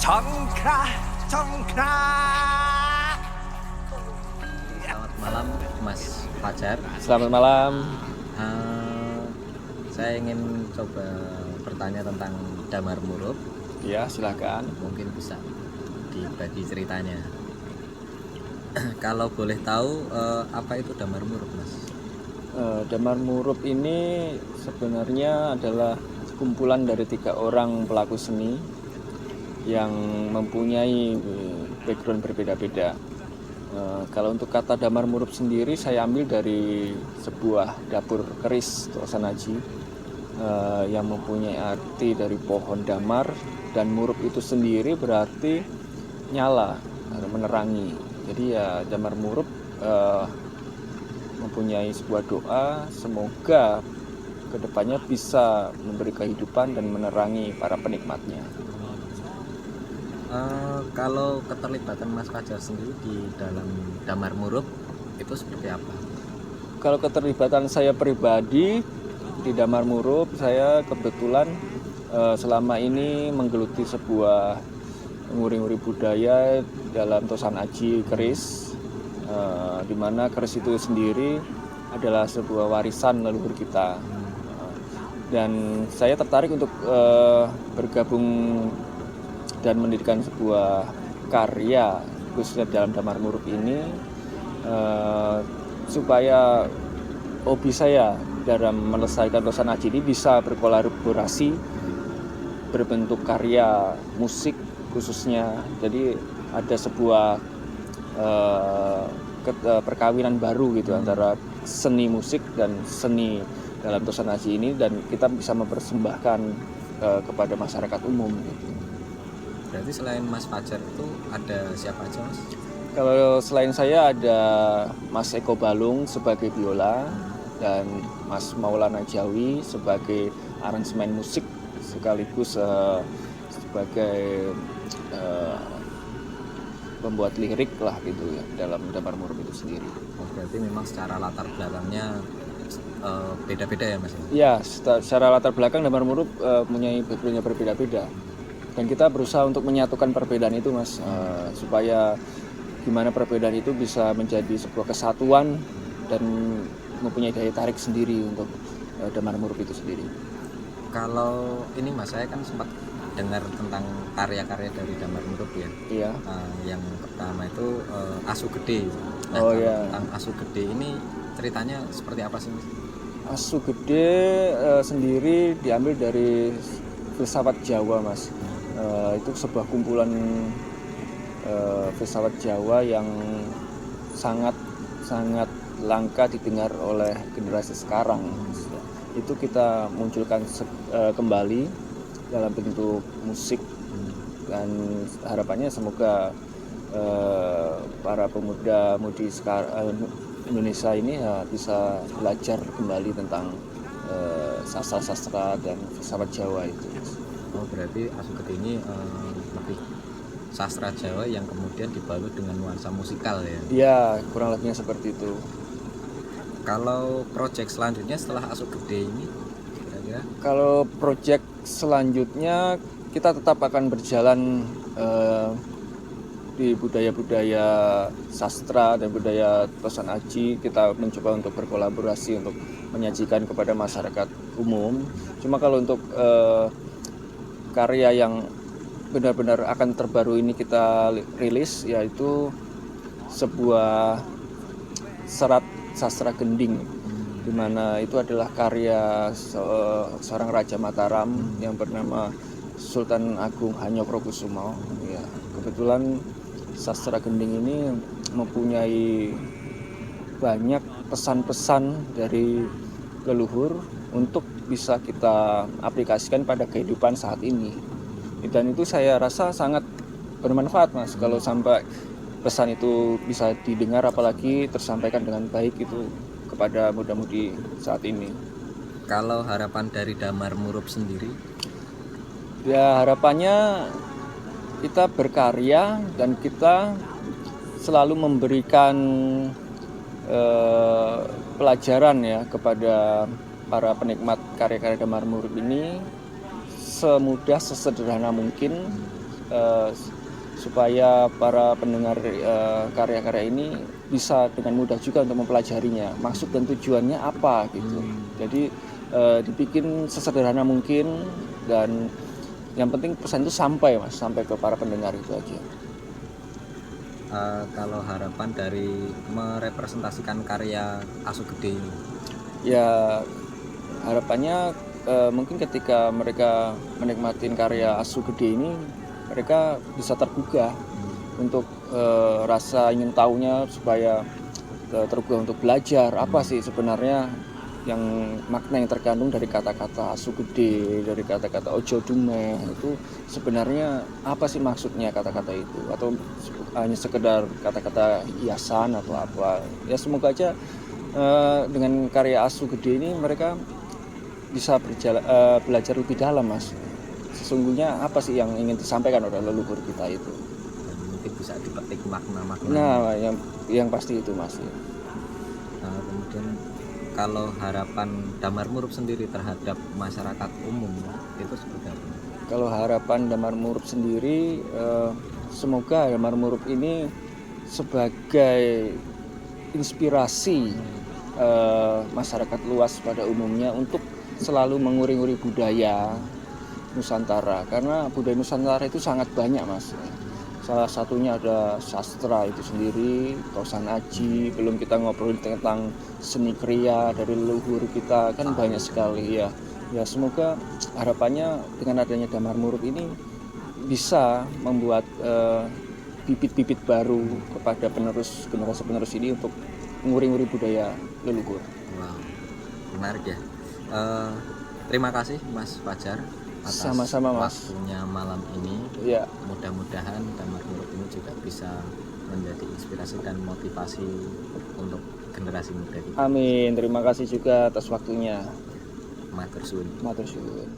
Congkrah, congkrah. Selamat malam Mas Fajar. Selamat malam. Saya ingin coba bertanya tentang Damar Murup. Ya, silakan. Mungkin bisa dibagi ceritanya. Kalau boleh tahu, apa itu Damar Murup, Mas? Damar Murup ini sebenarnya adalah kumpulan dari 3 orang pelaku seni yang mempunyai background berbeda-beda. Kalau untuk kata Damar Murup sendiri, saya ambil dari sebuah dapur keris Tosan Aji yang mempunyai arti dari pohon damar, dan murup itu sendiri berarti nyala, menerangi. Jadi ya Damar Murup mempunyai sebuah doa semoga kedepannya bisa memberi kehidupan dan menerangi para penikmatnya. Kalau keterlibatan Mas Fajar sendiri di dalam Damar Murup itu seperti apa? Kalau keterlibatan saya pribadi di Damar Murup, saya kebetulan selama ini menggeluti sebuah nguri-nguri budaya dalam Tosan Aji keris, di mana keris itu sendiri adalah sebuah warisan leluhur kita. Dan saya tertarik untuk bergabung dan mendirikan sebuah karya khususnya dalam Damar Murup ini, supaya hobi saya dalam melestarikan Tosan Aji ini bisa berkolaborasi berbentuk karya musik khususnya. Jadi ada sebuah perkawinan baru gitu antara seni musik dan seni dalam Tosan Aji ini, dan kita bisa mempersembahkan kepada masyarakat umum gitu. Berarti selain Mas Fajar itu ada siapa aja, Mas? Kalau selain saya ada Mas Eko Balung sebagai biola dan Mas Maulana Jawi sebagai aransemen musik sekaligus sebagai pembuat lirik lah gitu ya dalam Damar Murup itu sendiri. Berarti memang secara latar belakangnya beda-beda ya, Mas? Ya, secara latar belakang Damar Murup punya backgroundnya berbeda-beda, dan kita berusaha untuk menyatukan perbedaan itu, Mas, supaya gimana perbedaan itu bisa menjadi sebuah kesatuan dan mempunyai daya tarik sendiri untuk Damar Murup itu sendiri. Kalau ini, Mas, saya kan sempat dengar tentang karya-karya dari Damar Murup ya. Iya. Yang pertama itu Asu Gede. Nah, Oh, kalau iya. tentang Asu Gede ini ceritanya seperti apa sih, Mas? Asu Gede sendiri diambil dari filsafat Jawa, Mas. Itu sebuah kumpulan filsafat Jawa yang sangat langka didengar oleh generasi sekarang. Itu kita munculkan kembali dalam bentuk musik, dan harapannya semoga para pemuda-mudi Indonesia ini bisa belajar kembali tentang sastra-sastra dan filsafat Jawa itu. Oh, berarti Asu Gede ini lebih sastra Jawa yang kemudian dibalut dengan nuansa musikal ya? Iya, kurang lebihnya seperti itu. Kalau proyek selanjutnya setelah Asu Gede ini kira-kira? Kalau proyek selanjutnya kita tetap akan berjalan di budaya-budaya sastra dan budaya Tosan Aji. Kita mencoba untuk berkolaborasi untuk menyajikan kepada masyarakat umum. Cuma kalau untuk karya yang benar-benar akan terbaru ini kita rilis, yaitu sebuah serat sastra gending, di mana itu adalah karya seorang Raja Mataram yang bernama Sultan Agung Hanyokrokusumo. Ya, kebetulan sastra gending ini mempunyai banyak pesan-pesan dari leluhur untuk bisa kita aplikasikan pada kehidupan saat ini. Dan itu saya rasa sangat bermanfaat, Mas, kalau sampai pesan itu bisa didengar, apalagi tersampaikan dengan baik itu kepada muda-mudi saat ini. Kalau harapan dari Damar Murup sendiri? Ya, harapannya kita berkarya dan kita selalu memberikan pelajaran ya kepada para penikmat karya-karya Damar Murup ini semudah, sesederhana mungkin, supaya para pendengar karya-karya ini bisa dengan mudah juga untuk mempelajarinya, maksud dan tujuannya apa gitu. Jadi dibikin sesederhana mungkin, dan yang penting pesan itu sampai Mas, sampai ke para pendengar, itu aja. Kalau harapan dari merepresentasikan karya Asu Gede ini, Ya harapannya mungkin ketika mereka menikmatin karya Asu Gede ini, mereka bisa tergugah untuk rasa ingin tahunya, supaya tergugah untuk belajar apa sih sebenarnya yang makna yang terkandung dari kata-kata Asu Gede, dari kata-kata Ojo Dumeh, itu sebenarnya apa sih maksudnya kata-kata itu, atau hanya sekedar kata-kata hiasan atau apa. Ya semoga aja dengan karya Asu Gede ini mereka bisa belajar lebih dalam Mas, sesungguhnya apa sih yang ingin disampaikan oleh leluhur kita itu. dan mungkin bisa dipetik makna-makna. Nah yang pasti itu Mas. Kemudian kalau harapan Damar Murup sendiri terhadap masyarakat umum itu seperti apa? Kalau harapan Damar Murup sendiri, semoga Damar Murup ini sebagai inspirasi masyarakat luas pada umumnya untuk selalu menguri-nguri budaya Nusantara, karena budaya Nusantara itu sangat banyak Mas. Salah satunya ada sastra itu sendiri, Tosan Aji, belum kita ngobrolin tentang seni kriya dari leluhur kita, kan banyak sekali ya. Ya semoga harapannya dengan adanya Damar Murup ini bisa membuat bibit-bibit baru kepada generasi-penerus ini untuk nguri-nguri budaya leluhur. Wow, menarik ya. Terima kasih Mas Fajar atas Sama-sama, Mas. waktunya malam ini. Ya, Mudah-mudahan Damar Murup ini juga bisa menjadi inspirasi dan motivasi untuk generasi muda kita. amin. Terima kasih juga atas waktunya. Matur suwun. Matur suwun.